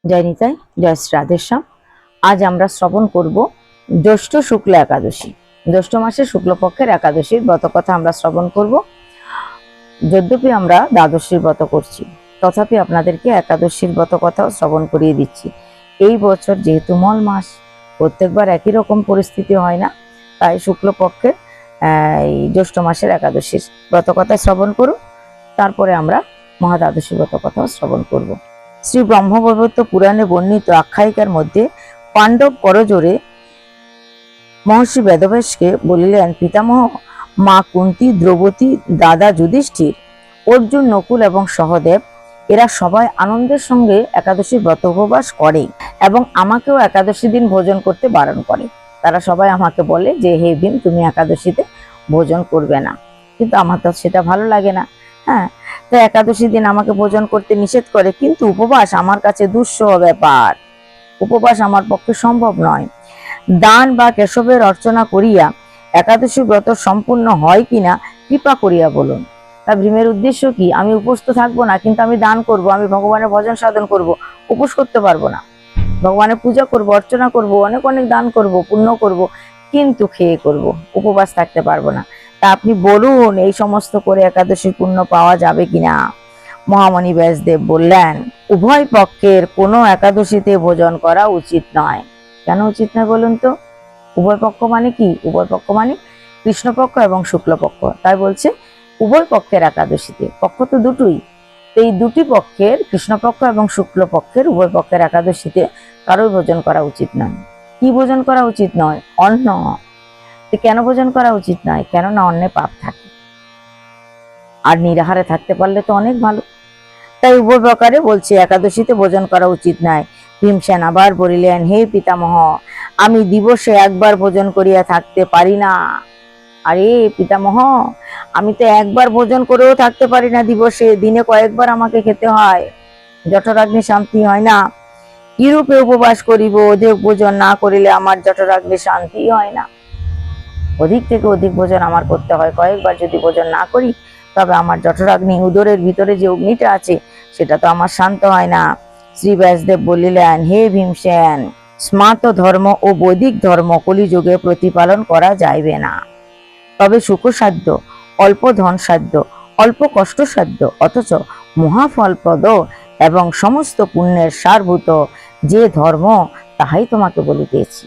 জয় নিতাই, জয় শ্রী রাধেশ্যাম। আজ আমরা শ্রবণ করব জ্যৈষ্ঠ শুক্ল একাদশী। জ্যৈষ্ঠ মাসের শুক্লপক্ষের একাদশীর ব্রত কথা আমরা শ্রবণ করব। যদ্যপি আমরা দ্বাদশীর ব্রত করছি, তথাপি আপনাদেরকে একাদশীর ব্রত কথাও শ্রবণ করিয়ে দিচ্ছি। এই বছর যেহেতু মল মাস, প্রত্যেকবার একই রকম পরিস্থিতি হয় না, তাই শুক্লপক্ষের এই জ্যৈষ্ঠ মাসের একাদশীর ব্রত কথা শ্রবণ করুন। তারপরে আমরা মহাদ্বাদশী ব্রত কথাও শ্রবণ করব। শ্রী ব্রহ্মবৈবর্ত পুরাণে বর্ণিত আখ্যায়িকার মধ্যে পাণ্ডব করজোড়ে মহর্ষি বেদব্যাসকে বলিলেন, পিতামহ, মা কুন্তী, দ্রৌপদী, দাদা যুধিষ্ঠির, অর্জুন, নকুল এবং সহদেব এরা সবাই আনন্দের সঙ্গে একাদশী ব্রত উপবাস করে এবং আমাকেও একাদশী দিন ভোজন করতে বারণ করে। তারা সবাই আমাকে বলে যে, হে ভীম, তুমি একাদশীতে ভোজন করবে না, কিন্তু আমার তো সেটা ভালো লাগে না। হ্যাঁ, তো একাদশী দিন আমাকে ভোজন করতে নিষেধ করে, কিন্তু উপবাস আমার কাছে দুঃসহ ব্যাপার। উপবাস আমার পক্ষে সম্ভব নয়। দান বা কেশবের অর্চনা করিয়া একাদশী ব্রত সম্পূর্ণ হয় কিনা কৃপা করিয়া বলুন। তা ভীমের উদ্দেশ্য কি? আমি উপোস তো থাকবো না, কিন্তু আমি দান করব, আমি ভগবানের ভজন সাধন করব, উপোস করতে পারবো না। ভগবানের পূজা করব, অর্চনা করব, অনেক অনেক দান করব, পুণ্য করব, কিন্তু খেয়ে করব, উপবাস থাকতে পারবো না। তা আপনি বলুন, এই সমস্ত করে একাদশীর পুণ্য পাওয়া যাবে কিনা? মহামণি ব্যাসদেব বললেন, উভয় পক্ষের কোনো একাদশীতে ভোজন করা উচিত নয়। কেন উচিত নয় বলুন তো? উভয় পক্ষ মানে কি? উভয় পক্ষ মানে কৃষ্ণপক্ষ এবং শুক্লপক্ষ। তাই বলছে উভয় পক্ষের একাদশীতে, পক্ষ তো দুটোই, এই দুটি পক্ষের, কৃষ্ণপক্ষ এবং শুক্লপক্ষের উভয় পক্ষের একাদশীতে কারোই ভোজন করা উচিত নয়। কি ভোজন করা উচিত নয়? অন্ন। কেন ভোজন করা উচিত নয়? কেননা অন্নে পাপ থাকে, আর নিরাহারে থাকতে পারলে তো অনেক ভালো। তাই উভয় প্রকারে বলছে একাদশীতে ভোজন করা উচিত নয়। ভীমসেন আবার বলিলেন, হে পিতামহ, আমি দিবসে একবার ভোজন করিয়া থাকতে পারি না। আরে পিতামহ, আমি তো একবার ভোজন করেও থাকতে পারি না দিবসে, দিনে কয়েকবার আমাকে খেতে হয়, জঠরাগ্নি শান্তি হয় না। কিরূপে উপবাস করিব? অধিক ভোজন না করিলে আমার জঠরাগ্নি শান্তি হয় না। অধিক থেকে অধিক ভোজন আমার করতে হয়। কয়েকবার যদি ভোজন না করি, তবে আমার জঠরাগ্নি, উদরের ভিতরে যে অগ্নিটা আছে, সেটা তো আমার শান্ত হয় না। শ্রী ব্যাসদেব বলিলেন, হে ভীমসেন, স্মার্ত ধর্ম ও বৈদিক ধর্ম কলিযুগে প্রতিপালন করা যাইবে না। তবে সুখসাধ্য, অল্প ধন সাধ্য, অল্প কষ্টসাধ্য, অথচ মহাফলপ্রদ এবং সমস্ত পুণ্যের সারভূত যে ধর্ম, তাহাই তোমাকে বলিতেছি।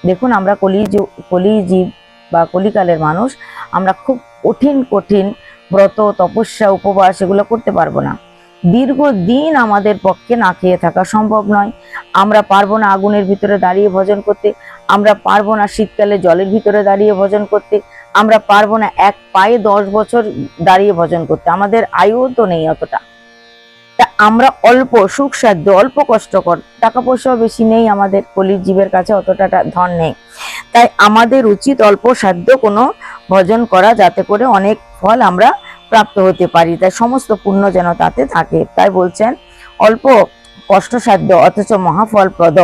দেখুন, আমরা কলিজীব বা কলিকালের মানুষ, আমরা খুব কঠিন কঠিন ব্রত, তপস্যা, উপবাস এগুলো করতে পারবো না। দীর্ঘদিন আমাদের পক্ষে না খেয়ে থাকা সম্ভব নয়। আমরা পারবো না আগুনের ভিতরে দাঁড়িয়ে ভজন করতে, আমরা পারবো না শীতকালে জলের ভিতরে দাঁড়িয়ে ভজন করতে, আমরা পারবো না এক পায়ে 10 বছর দাঁড়িয়ে ভজন করতে, আমাদের আয়ু তো নেই অতটা। তা আমরা অল্প সুখসাধ্য, অল্প কষ্টকর, টাকা পয়সাও বেশি নেই আমাদের, কলির জীবের কাছে অতটা ধন নেই, তাই আমাদের উচিত অল্প সাধ্য কোনো ভজন করা, যাতে করে অনেক ফল আমরা প্রাপ্ত হতে পারি, তাই সমস্ত পুণ্য যেন তাতে থাকে। তাই বলছেন, অল্প কষ্টসাধ্য অথচ মহাফলপ্রদ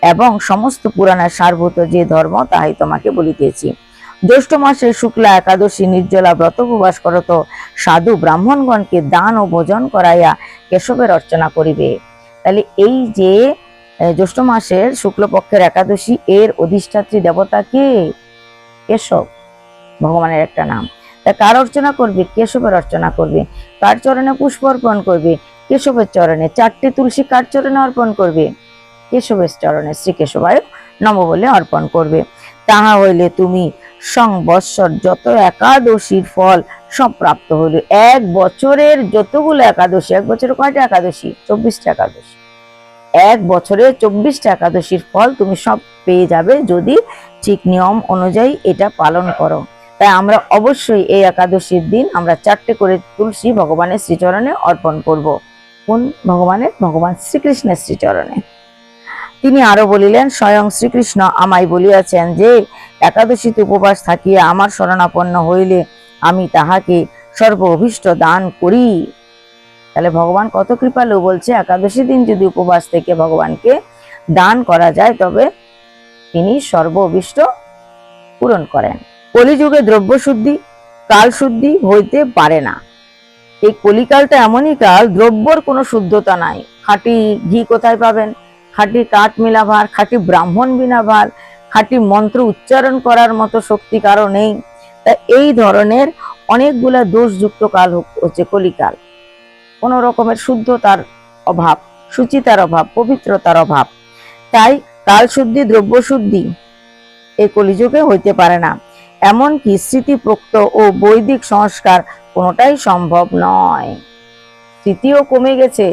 এবং সমস্ত পুরাণের সারভূত যে ধর্ম, তাই তোমাকে বলিতেছি। জ্যৈষ্ঠ মাসের শুক্লা একাদশী নির্জলা ব্রত উপবাস করত সাধু ব্রাহ্মণগণকে দান ও ভোজন করাইয়া কেশবের অর্চনা করিবে। তাহলে এই যে জ্যৈষ্ঠ মাসের শুক্লপক্ষের একাদশী, এর অধিষ্ঠাত্রী দেবতা কে? কেশব, ভগবানের একটা নাম। তা কার অর্চনা করবে? কেশবের অর্চনা করবে। কার চরণে পুষ্প অর্পণ করবে? কেশবের চরণে। 4টে তুলসী কার চরণে অর্পণ করবে? কেশবের চরণে। শ্রী কেশবায় নম বলে অর্পণ করবে। তাহা হইলে তুমি সংবৎসর যত একাদশীর ফল সব প্রাপ্ত হইল। এক বছরের যতগুলো একাদশী, এক বছরে কয়টা একাদশী? 24টা একাদশী। এক বছরে 24টা একাদশীর ফল তুমি সব পেয়ে যাবে, যদি ঠিক নিয়ম অনুযায়ী এটা পালন করো। তাই আমরা অবশ্যই এই একাদশীর দিন আমরা 4টে করে তুলসী ভগবানের শ্রীচরণে অর্পণ করব। কোন ভগবানের? ভগবান শ্রীকৃষ্ণের শ্রীচরণে। তিনি আরো বলিলেন, স্বয়ং শ্রীকৃষ্ণ আমায় বলিয়াছেন যে, একাদশীতে উপবাস থাকিয়া আমার শরণাপন্ন হইলে আমি তাহাকে সর্ব অভীষ্ট দান করি। তাহলে ভগবান কত কৃপালু, বলছে একাদশী দিন যদি উপবাস থেকে ভগবানকে দান করা যায়, তবে তিনি সর্ব অভীষ্ট পূরণ করেন। কলিযুগে দ্রব্য শুদ্ধি, কাল শুদ্ধি হইতে পারে না। এই কলিকালটা এমনই কাল, দ্রব্যর কোনো শুদ্ধতা নাই, খাঁটি ঘি কোথায় পাবেন? খাঁটি কাঠ মিলা ভার, খাঁটি ব্রাহ্মণ বিনা ভার, খাঁটি মন্ত্র উচ্চারণ করার মতো শক্তি কারো নেই। তা এই ধরনের অনেকগুলা দোষযুক্ত কাল হচ্ছে কলিকাল। কোন রকমের শুদ্ধতার অভাব, সুচিতার অভাব, পবিত্রতার অভাব। তাই কাল শুদ্ধি, দ্রব্য শুদ্ধি এই কলিযুগে হইতে পারে না। এমনকি স্মৃতিপ্রোক্ত ও বৈদিক সংস্কার কোনোটাই সম্ভব নয়। স্মৃতিও কমে গেছে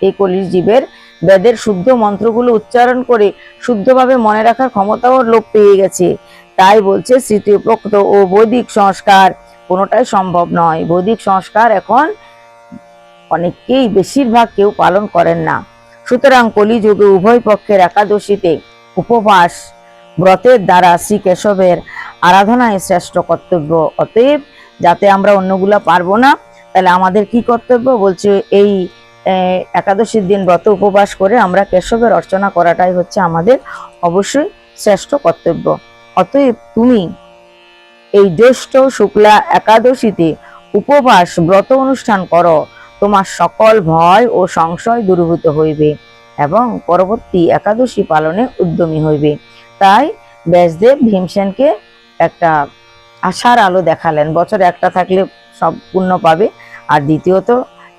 এই কলির জীবের। বেদের শুদ্ধ মন্ত্রগুলো উচ্চারণ করে শুদ্ধভাবে মনে রাখার ক্ষমতাও লোপ পেয়ে গেছে। তাই বলছে স্মৃতিপ্রোক্ত ও বৈদিক সংস্কার কোনোটাই সম্ভব নয়। বৈদিক সংস্কার এখন অনেকেই, বেশিরভাগ কেউ পালন করেন না। সুতরাং কলিযুগে উভয় পক্ষের একাদশীতে উপবাস ব্রতের দ্বারা শ্রী কেশবের আরাধনায় শ্রেষ্ঠ কর্তব্য। অতএব যাতে আমরা অন্যগুলা পারবো না, তাহলে আমাদের কি কর্তব্য বলছে, এই একাদশীর দিন ব্রত উপবাস করে আমরা কেশবের অর্চনা করাটাই হচ্ছে আমাদের অবশ্যই শ্রেষ্ঠ কর্তব্য। অতএব তুমি এই জ্যৈষ্ঠ শুক্লা একাদশীতে উপবাস ব্রত অনুষ্ঠান করো, তোমার সকল ভয় ও সংশয় দূরীভূত হইবে এবং পরবর্তী একাদশী পালনে উদ্যমী হইবে। তাই ব্যাসদেব ভীমসেনকে একটা আশার আলো দেখালেন। বছরে একটা থাকলে সব পুণ্য পাবে, আর দ্বিতীয়ত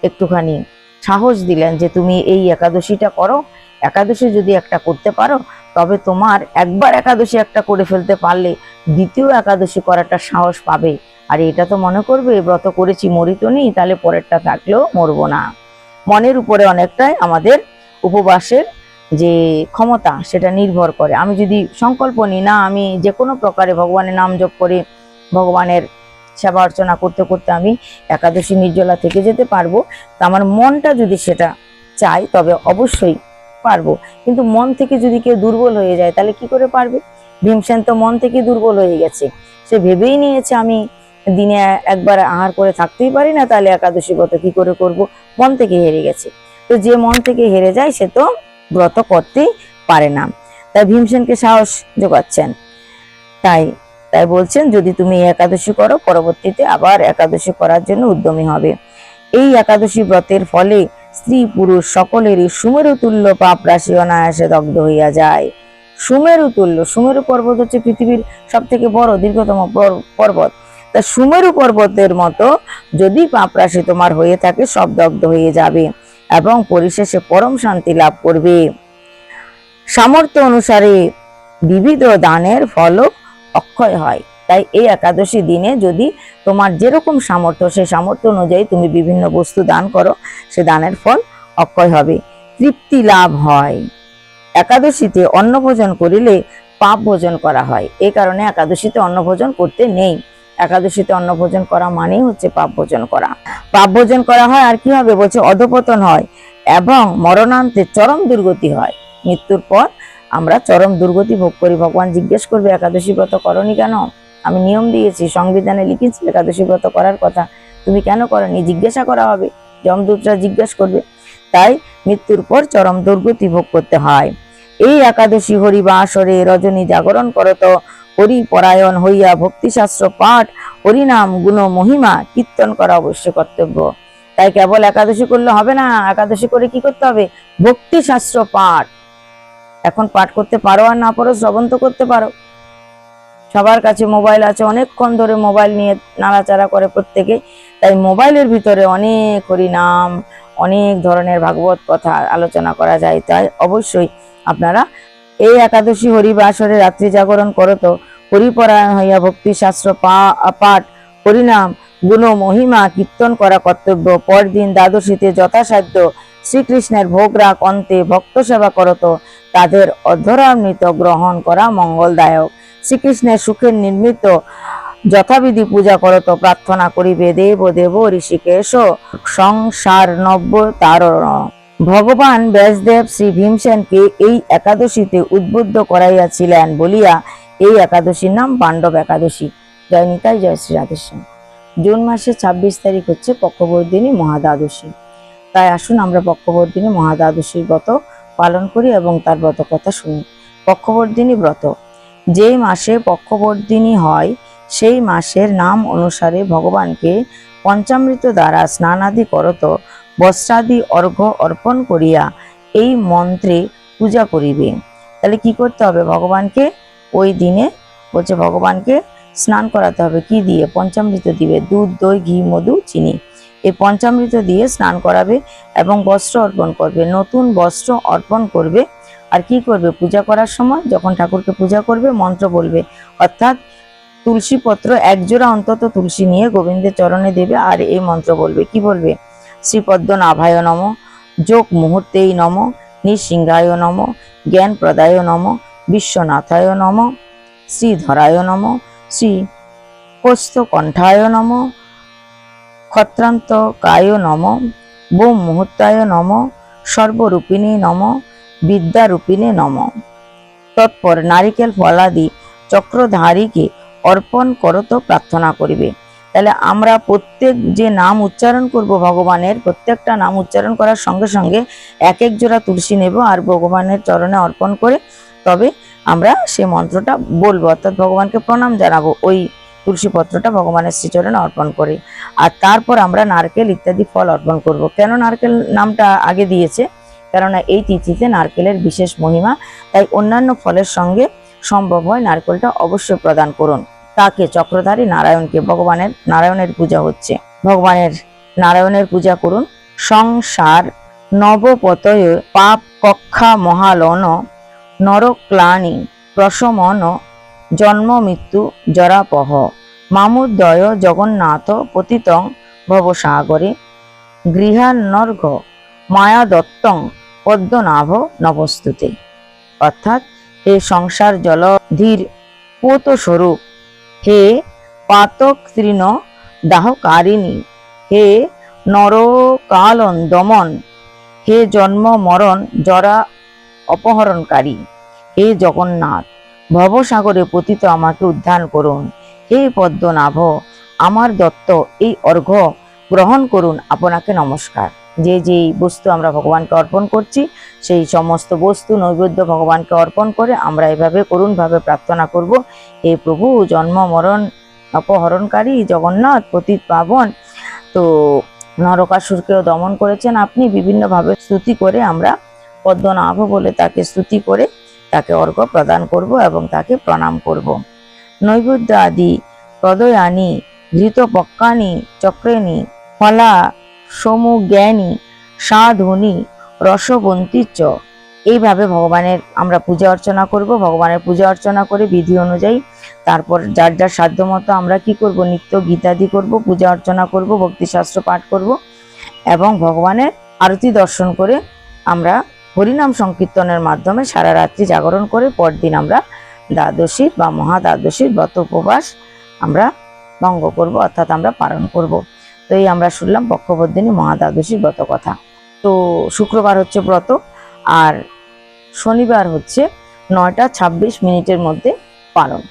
একটুখানি সাহস দিলেন যে তুমি এই একাদশীটা করো। একাদশী যদি একটা করতে পারো, তবে তোমার একবার একাদশী একটা করে ফেলতে পারলে দ্বিতীয় একাদশী করাটা সাহস পাবে। আর এটা তো মনে করবে ব্রত করেছি, মরি তো নেই, তাহলে পরেরটা থাকলেও মরবো না। মনের উপরে অনেকটাই আমাদের উপবাসের যে ক্ষমতা সেটা নির্ভর করে। আমি যদি সংকল্প নিই না, আমি যে কোনো প্রকারে ভগবানের নাম জপ করে ভগবানের সেবা অর্চনা করতে করতে আমি একাদশী নির্জলা থেকে যেতে পারবো, তা আমার মনটা যদি সেটা চাই তবে অবশ্যই পারবো। কিন্তু মন থেকে যদি কেউ দুর্বল হয়ে যায় তাহলে কি করে পারবে? ভীমসেন তো মন থেকে দুর্বল হয়ে গেছে। সে ভেবেই নিয়েছে আমি দিনে একবার আহার করে থাকতেই পারি না, তাহলে একাদশী ব্রত কি করে করব? মন থেকে হেরে গেছে। তো যে মন থেকে হেরে যায় সে তো ব্রত করতেই পারে না। তাই ভীমসেনকে সাহস যোগাচ্ছেন। তাই বলছেন যদি তুমি একাদশী করো, পরবর্তীতে আবার একাদশী করার জন্য উদ্যমী হবে। এই একাদশী ব্রতের ফলে স্ত্রী পুরুষ সকলেরই সুমেরু তুল্য পাপ রাশি অনায়াসে দগ্ধ হইয়া যায়। সুমেরু তুল্য, সুমেরু পর্বত হচ্ছে পৃথিবীর সব থেকে বড় দীর্ঘতম পর্বত। তা সুমেরু পর্বতের মতো যদি পাপ রাশি তোমার হয়ে থাকে, সব দগ্ধ হয়ে যাবে এবং পরিশেষে পরম শান্তি লাভ করবে। সামর্থ্য অনুসারে বিবিধ দানের ফলও অক্ষয় হয়। তাই এই একাদশী দিনে যদি তোমার যেরকম সামর্থ্য, সেই সামর্থ্য অনুযায়ী তুমি বিভিন্ন বস্তু দান করো, সে দানের ফল অক্ষয় হবে। তৃপ্তি লাভ হয়। একাদশীতে অন্ন ভোজন করিলে পাপ ভোজন করা হয়। এই কারণে একাদশীতে অন্ন ভোজন করতে নেই। একাদশীতে অন্ন ভোজন করা মানেই হচ্ছে পাপ ভোজন করা। পাপ ভোজন করা হয় আর কি হবে বলছে, অধপতন হয় এবং মরণান্তে চরম দুর্গতি হয়। মৃত্যুর পর আমরা চরম দুর্গতি ভোগ করি। ভগবান জিজ্ঞেস করবে একাদশী ব্রত করনি কেন? আমি নিয়ম দিয়েছি, সংবিধানে লিখেছি একাদশী ব্রত করার কথা, তুমি কেন করনি? জিজ্ঞাসা করা হবে, যমদূতরা জিজ্ঞেস করবে। তাই মৃত্যুর পর চরম দুর্গতি ভোগ করতে হয়। এই একাদশী হরিবাসরে রজনী জাগরণ করত, হরি পরায়ণ হইয়া ভক্তিশাস্ত্র পাঠ, হরিনাম গুণ মহিমা কীর্তন করা অবশ্য কর্তব্য। তাই কেবল একাদশী করলে হবে না, একাদশী করে কি করতে হবে? ভক্তিশাস্ত্র পাঠ। এখন পাঠ করতে পারো আর না পারো, শ্রবণ তো করতে পারো। সবার কাছে মোবাইল আছে, অনেকক্ষণ ধরে মোবাইল নিয়ে নাড়াচাড়া করে প্রত্যেকে। তাই মোবাইলের ভিতরে অনেক হরিনাম, অনেক ধরনের ভাগবত কথা আলোচনা করা যায়। তাই অবশ্যই আপনারা এই একাদশী হরিবাসরে রাত্রি জাগরণ করো, তো হরিপরায়ণ হইয়া ভক্তি শাস্ত্র পাঠ, হরিনাম গুণ মহিমা কীর্তন করা কর্তব্য। পরদিন দ্বাদশীতে যথাসাধ্য শ্রীকৃষ্ণের ভোগ রাখ, অন্তে ভক্ত সেবা করত, তাদের অধরামৃত গ্রহণ করা মঙ্গলদায়ক। শ্রীকৃষ্ণের সুখের নির্মিত যথাবিধি পূজা করত, প্রার্থনা করিবে দেব দেব ঋষিকেশ সংসার নব্য তারণ। ভগবান ব্যাসদেব শ্রী ভীমসেনকে এই একাদশীতে উদ্বুদ্ধ করাইয়াছিলেন বলিয়া এই একাদশীর নাম পাণ্ডব একাদশী। জয় নিতাই, জয় শ্রী রাধেশ্যাম। জুন মাসের 26 তারিখ হচ্ছে পক্ষবর্ধিনী মহাদ্বাদশী। তাই আসুন আমরা পক্ষবর্ধিনী মহাদ্বাদশীর ব্রত পালন করি এবং তার ব্রত কথা শুনি। পক্ষবর্ধিনী ব্রত, যেই মাসে পক্ষবর্ধিনী হয় সেই মাসের নাম অনুসারে ভগবানকে পঞ্চামৃত দ্বারা স্নানাদি করত, বস্ত্রাদি অর্ঘ্য অর্পণ করিয়া এই মন্ত্রে পূজা করিবে। তাহলে কি করতে হবে? ভগবানকে ওই দিনে বলছে ভগবানকে স্নান করাতে হবে। কি দিয়ে? পঞ্চামৃত দিবে, দুধ, দই, ঘি, মধু, চিনি, এই পঞ্চামৃত দিয়ে স্নান করাবে এবং বস্ত্র অর্পণ করবে, নতুন বস্ত্র অর্পণ করবে। আর কি করবে? পূজা করার সময় যখন ঠাকুরকে পূজা করবে মন্ত্র বলবে, অর্থাৎ তুলসী পত্র একজোড়া অন্তত তুলসী নিয়ে গোবিন্দের চরণে দেবে আর এই মন্ত্র বলবে। কি বলবে? শ্রীপদ্মনাভায় নম, যোগ মুহূর্তেই নম, নৃসিংহায় নম, জ্ঞান প্রদায় নম, বিশ্বনাথায় নম, শ্রীধরায় নম, শ্রী কৌস্তকণ্ঠায় নম, ক্ষত্রান্তকায় নম, বোম মুহূর্তায় নম, সর্বরূপিণী নম, বিদ্যারূপিণী নম। তৎপর নারিকেল ফলাদি চক্রধারীকে অর্পণ করত প্রার্থনা করিবে। তাহলে আমরা প্রত্যেক যে নাম উচ্চারণ করব ভগবানের, প্রত্যেকটা নাম উচ্চারণ করার সঙ্গে সঙ্গে এক এক জোড়া তুলসী নেব আর ভগবানের চরণে অর্পণ করে তবে আমরা সে মন্ত্রটা বলবো, অর্থাৎ ভগবানকে প্রণাম জানাবো ওই তুলসী পত্রটা ভগবানের শ্রীচরণে অর্পণ করে। আর তারপর আমরা নারকেল ইত্যাদি ফল অর্পণ করব। কেন নারকেল নামটা আগে দিয়েছে? কেননা এই তিথিতে নারকেলের বিশেষ মহিমা, তাই অন্যান্য ফলের সঙ্গে সম্ভব হয় নারকেলটা অবশ্যই প্রদান করুন। তাকে চক্রধারী নারায়ণকে, ভগবানের নারায়ণের পূজা হচ্ছে, ভগবানের নারায়ণের পূজা করুন। সংসার নবপতয় পাপ কক্ষা মহালন, নরক্লানি প্রশমন, জন্ম মৃত্যু জরাপহ, মামুদয় জগন্নাথ পতিতং ভবসাগরে, গৃহান্নর্ঘ মায়া দত্তং পদ্মনাভ নবস্তুতে। অর্থাৎ হে সংসার জলধীর পোত স্বরূপ, হে পাতক তৃণ দাহকারিণী, হে নরকালন দমন, হে জন্ম মরণ জরা অপহরণকারী, হে জগন্নাথ ভবসাগরে পতিত আমাকে উদ্ধার করুন। হে পদ্মনাভ আমার দত্ত এই অর্ঘ্য গ্রহণ করুন, আপনাকে নমস্কার। যে যেই বস্তু আমরা ভগবানকে অর্পণ করছি সেই সমস্ত বস্তু নৈবেদ্য ভগবানকে অর্পণ করে আমরা এভাবে করুণভাবে প্রার্থনা করব, হে প্রভু জন্ম মরণ অপহরণকারী জগন্নাথ পতিত পাবন, তো নরকাসুরকেও দমন করেছেন আপনি, বিভিন্নভাবে স্তুতি করে আমরা পদ্মনাভ বলে তাকে স্তুতি করে তাকে অর্ঘ্য প্রদান করব এবং তাকে প্রণাম করব। নৈবেদ্য আদি প্রদয়ানি ঘৃত পক্কানি চক্রেণী ফলা সমু জ্ঞানী সাধুনি রসবন্তী চ। এইভাবে ভগবানের আমরা পূজা অর্চনা করব। ভগবানের পূজা অর্চনা করে বিধি অনুযায়ী তারপর যার যার সাধ্য মতো আমরা কি করব? নিত্য গীতাদি করব, পূজা অর্চনা করব, ভক্তিশাস্ত্র পাঠ করব এবং ভগবানের আরতি দর্শন করে আমরা হরিনাম সংকীর্তনের মাধ্যমে সারা রাত্রি জাগরণ করে পরদিন আমরা দ্বাদশীর বা মহা দ্বাদশীর ব্রত উপবাস আমরা ভঙ্গ করব, অর্থাৎ আমরা পালন করব। তো এই আমরা শুনলাম পক্ষবর্ধিনী মহা দ্বাদশীর ব্রত কথা। তো শুক্রবার হচ্ছে ব্রত আর শনিবার হচ্ছে 9:26 মধ্যে পালন।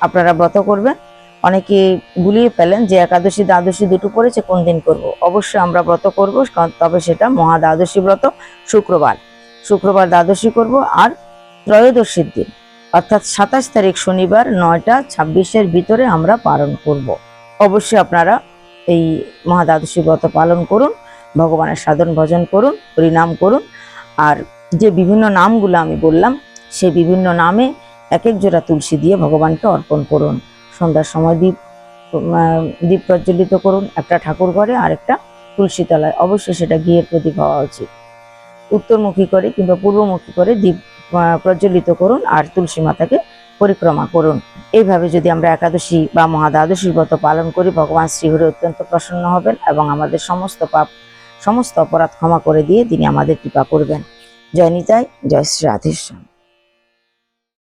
আপনারা ব্রত করবেন। অনেকে গুলিয়ে ফেলেন যে একাদশী দ্বাদশী দুটো পড়েছে কোন দিন করব। অবশ্যই আমরা ব্রত করব, তবে সেটা মহা দ্বাদশী ব্রত শুক্রবার দ্বাদশী করব আর ত্রয়োদশীর দিন অর্থাৎ 27 তারিখ শনিবার 9:26 ভিতরে আমরা পালন করব। অবশ্যই আপনারা এই মহা দ্বাদশী ব্রত পালন করুন, ভগবানের সাধন ভজন করুন, হরিনাম করুন। আর যে বিভিন্ন নামগুলো আমি বললাম সেই বিভিন্ন নামে এক এক জোড়া তুলসী দিয়ে ভগবানকে অর্পণ করুন। সন্ধ্যার সময় দীপ প্রজ্বলিত করুন, একটা ঠাকুর ঘরে আর একটা তুলসী তলায়। অবশ্যই সেটা ঘিয়ের প্রদীপ হওয়া উচিত। উত্তরমুখী করে কিংবা পূর্বমুখী করে দীপ প্রজ্বলিত করুন আর তুলসী মাতাকে পরিক্রমা করুন। এইভাবে যদি আমরা একাদশী বা মহা দ্বাদশীর ব্রত পালন করি ভগবান শ্রীহরি অত্যন্ত প্রসন্ন হবেন এবং আমাদের সমস্ত পাপ সমস্ত অপরাধ ক্ষমা করে দিয়ে তিনি আমাদের কৃপা করবেন। জয় নিতাই, জয় শ্রী রাধেশ্যাম।